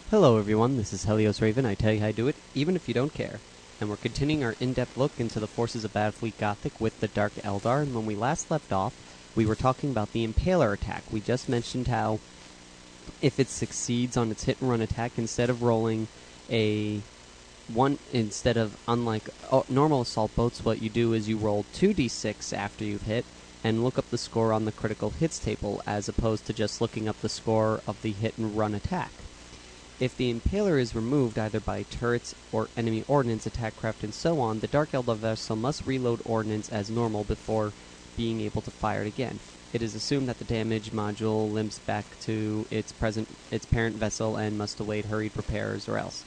Hello everyone, this is Helios Raven. I tell you how to do it, even if you don't care. And we're continuing our in-depth look into the forces of Battlefleet Gothic with the Dark Eldar, and when we last left off, we were talking about the Impaler attack. We just mentioned how if it succeeds on its hit-and-run attack, instead of rolling unlike normal assault boats, what you do is you roll 2d6 after you've hit, and look up the score on the critical hits table, as opposed to just looking up the score of the hit-and-run attack. If the Impaler is removed either by turrets or enemy ordnance, attack craft, and so on, the Dark Eldar vessel must reload ordnance as normal before being able to fire it again. It is assumed that the damage module limps back to its parent vessel and must await hurried repairs or else.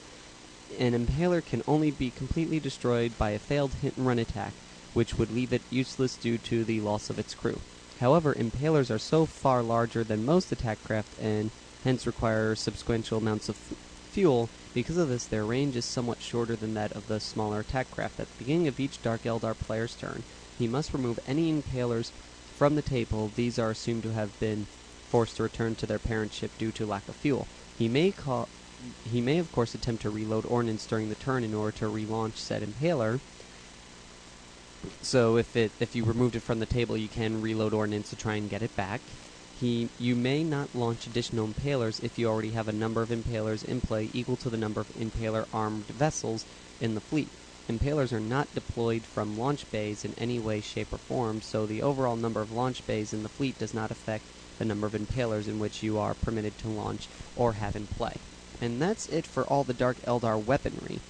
An Impaler can only be completely destroyed by a failed hit-and-run attack, which would leave it useless due to the loss of its crew. However, Impalers are so far larger than most attack craft and hence require substantial amounts of fuel. Because of this, their range is somewhat shorter than that of the smaller attack craft. At the beginning of each Dark Eldar player's turn, he must remove any Impalers from the table. These are assumed to have been forced to return to their parent ship due to lack of fuel. He may of course attempt to reload ordnance during the turn in order to relaunch said Impaler. So if you removed it from the table, you can reload ordnance to try and get it back. You may not launch additional Impalers if you already have a number of Impalers in play equal to the number of Impaler-armed vessels in the fleet. Impalers are not deployed from launch bays in any way, shape, or form, so the overall number of launch bays in the fleet does not affect the number of Impalers in which you are permitted to launch or have in play. And that's it for all the Dark Eldar weaponry.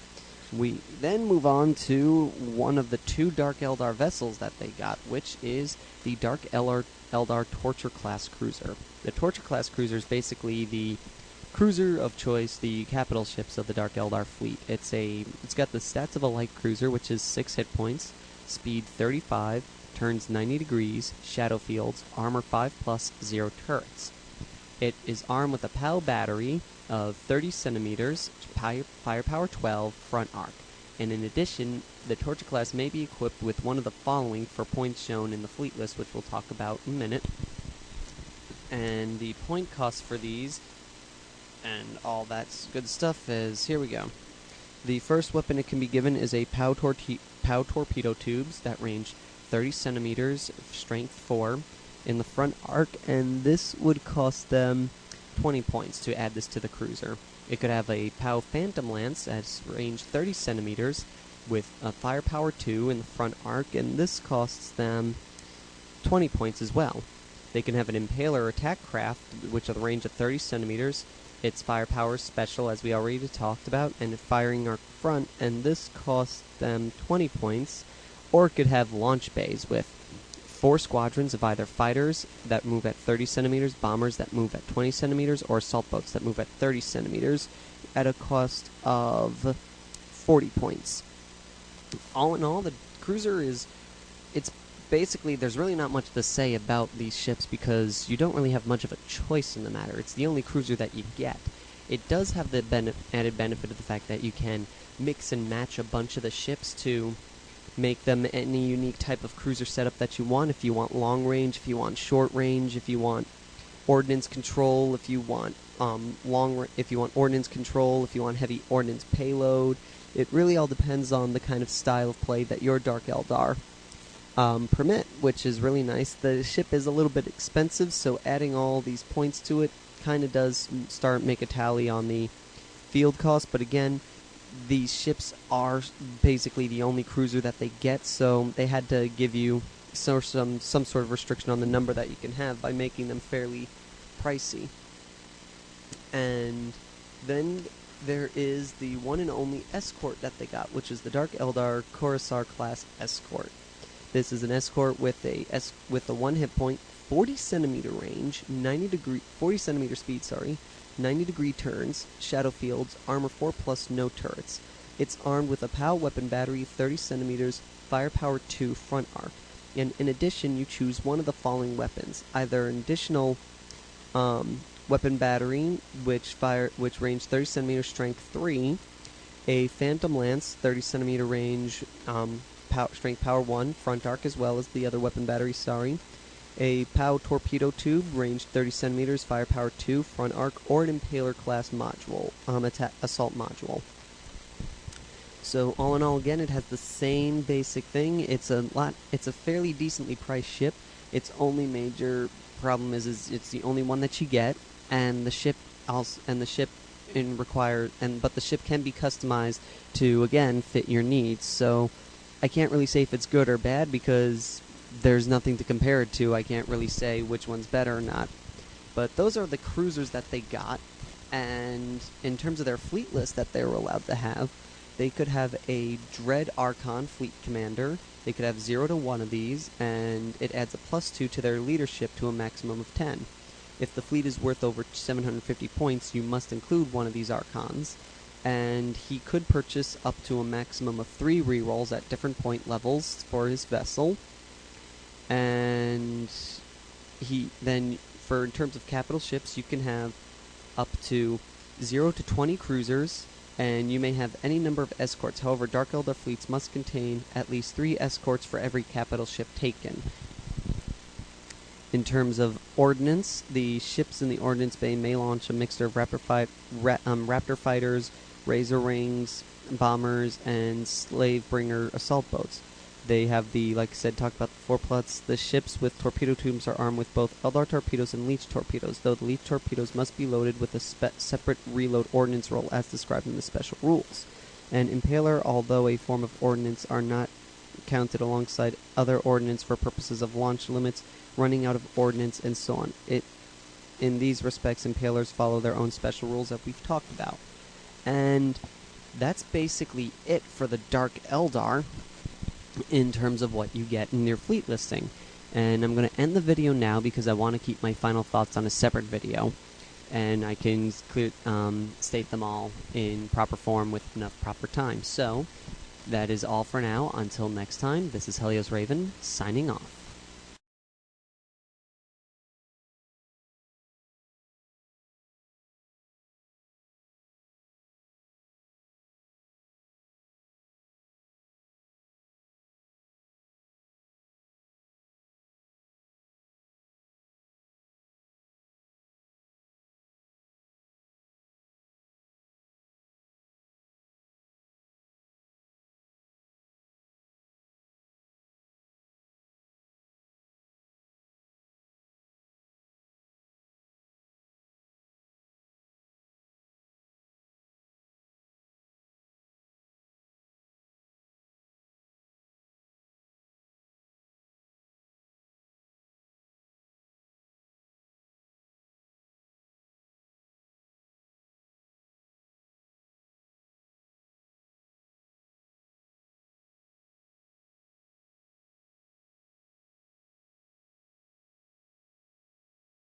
We then move on to one of the two Dark Eldar vessels that they got, which is the Dark Eldar Torture-class cruiser. The Torture-class cruiser is basically the cruiser of choice, the capital ships of the Dark Eldar fleet. It's got the stats of a light cruiser, which is 6 hit points, speed 35, turns 90 degrees, shadow fields, armor 5+, 0 turrets. It is armed with a POW battery of 30 centimeters, firepower 12, front arc. And in addition, the Torture class may be equipped with one of the following for points shown in the fleet list, which we'll talk about in a minute. And the point cost for these and all that good stuff is, here we go. The first weapon it can be given is a POW torpedo tubes that range 30 centimeters, strength 4, in the front arc, and this would cost them 20 points to add this to the cruiser. It could have a POW Phantom Lance at range 30 centimeters with a firepower 2 in the front arc, and this costs them 20 points as well. They can have an Impaler attack craft, which has a range of 30 centimeters. Its firepower is special, as we already talked about, and a firing arc front, and this costs them 20 points. Or it could have launch bays with 4 squadrons of either fighters that move at 30 centimeters, bombers that move at 20 centimeters, or assault boats that move at 30 centimeters at a cost of 40 points. All in all, the cruiser it's basically, there's really not much to say about these ships because you don't really have much of a choice in the matter. It's the only cruiser that you get. It does have the added benefit of the fact that you can mix and match a bunch of the ships to make them any unique type of cruiser setup that you want. If you want long range, if you want short range, if you want ordnance control, if you want ordnance control, if you want heavy ordnance payload. It really all depends on the kind of style of play that your Dark Eldar permit, which is really nice. The ship is a little bit expensive, so adding all these points to it kind of does make a tally on the field cost, but again, these ships are basically the only cruiser that they get, so they had to give you some sort of restriction on the number that you can have by making them fairly pricey. And then there is the one and only escort that they got, which is the Dark Eldar Corsair class escort. This is an escort with a 1 hit point, 40 centimeter range, 40 centimeter speed, 90 degree turns, shadow fields, armor 4+, no turrets. It's armed with a POW weapon battery, 30 centimeters, firepower 2, front arc. And in addition, you choose one of the following weapons: either an additional weapon battery, which range 30 centimeters, strength 3, a Phantom Lance, 30 centimeter range, strength power 1, front arc, as well as the other weapon battery, a POW torpedo tube, range 30 centimeters, firepower 2, front arc, or an Impaler class module, assault module. So all in all, again, it has the same basic thing. It's a fairly decently priced ship. Its only major problem is it's the only one that you get, and the ship but the ship can be customized to again fit your needs. So I can't really say if it's good or bad because there's nothing to compare it to. I can't really say which one's better or not. But those are the cruisers that they got, and in terms of their fleet list that they were allowed to have, they could have a Dread Archon fleet commander. They could have 0 to 1 of these, and it adds a +2 to their leadership to a maximum of 10. If the fleet is worth over 750 points, you must include one of these Archons. And he could purchase up to a maximum of 3 rerolls at different point levels for his vessel. And in terms of capital ships, you can have up to 0 to 20 cruisers, and you may have any number of escorts. However, Dark Eldar fleets must contain at least 3 escorts for every capital ship taken. In terms of ordnance, the ships in the Ordnance Bay may launch a mixture of Raptor fighters, Razor Rings, bombers, and Slave Bringer assault boats. They have like I said, talked about the 4+. The ships with torpedo tubes are armed with both Eldar torpedoes and Leech torpedoes, though the Leech torpedoes must be loaded with a separate reload ordnance roll as described in the special rules. And Impaler, although a form of ordnance, are not counted alongside other ordnance for purposes of launch limits, running out of ordnance, and so on. In these respects, Impalers follow their own special rules that we've talked about. And that's basically it for the Dark Eldar in terms of what you get in your fleet listing. And I'm going to end the video now because I want to keep my final thoughts on a separate video, and I can state them all in proper form with enough proper time. So that is all for now. Until next time, this is Helios Raven, signing off.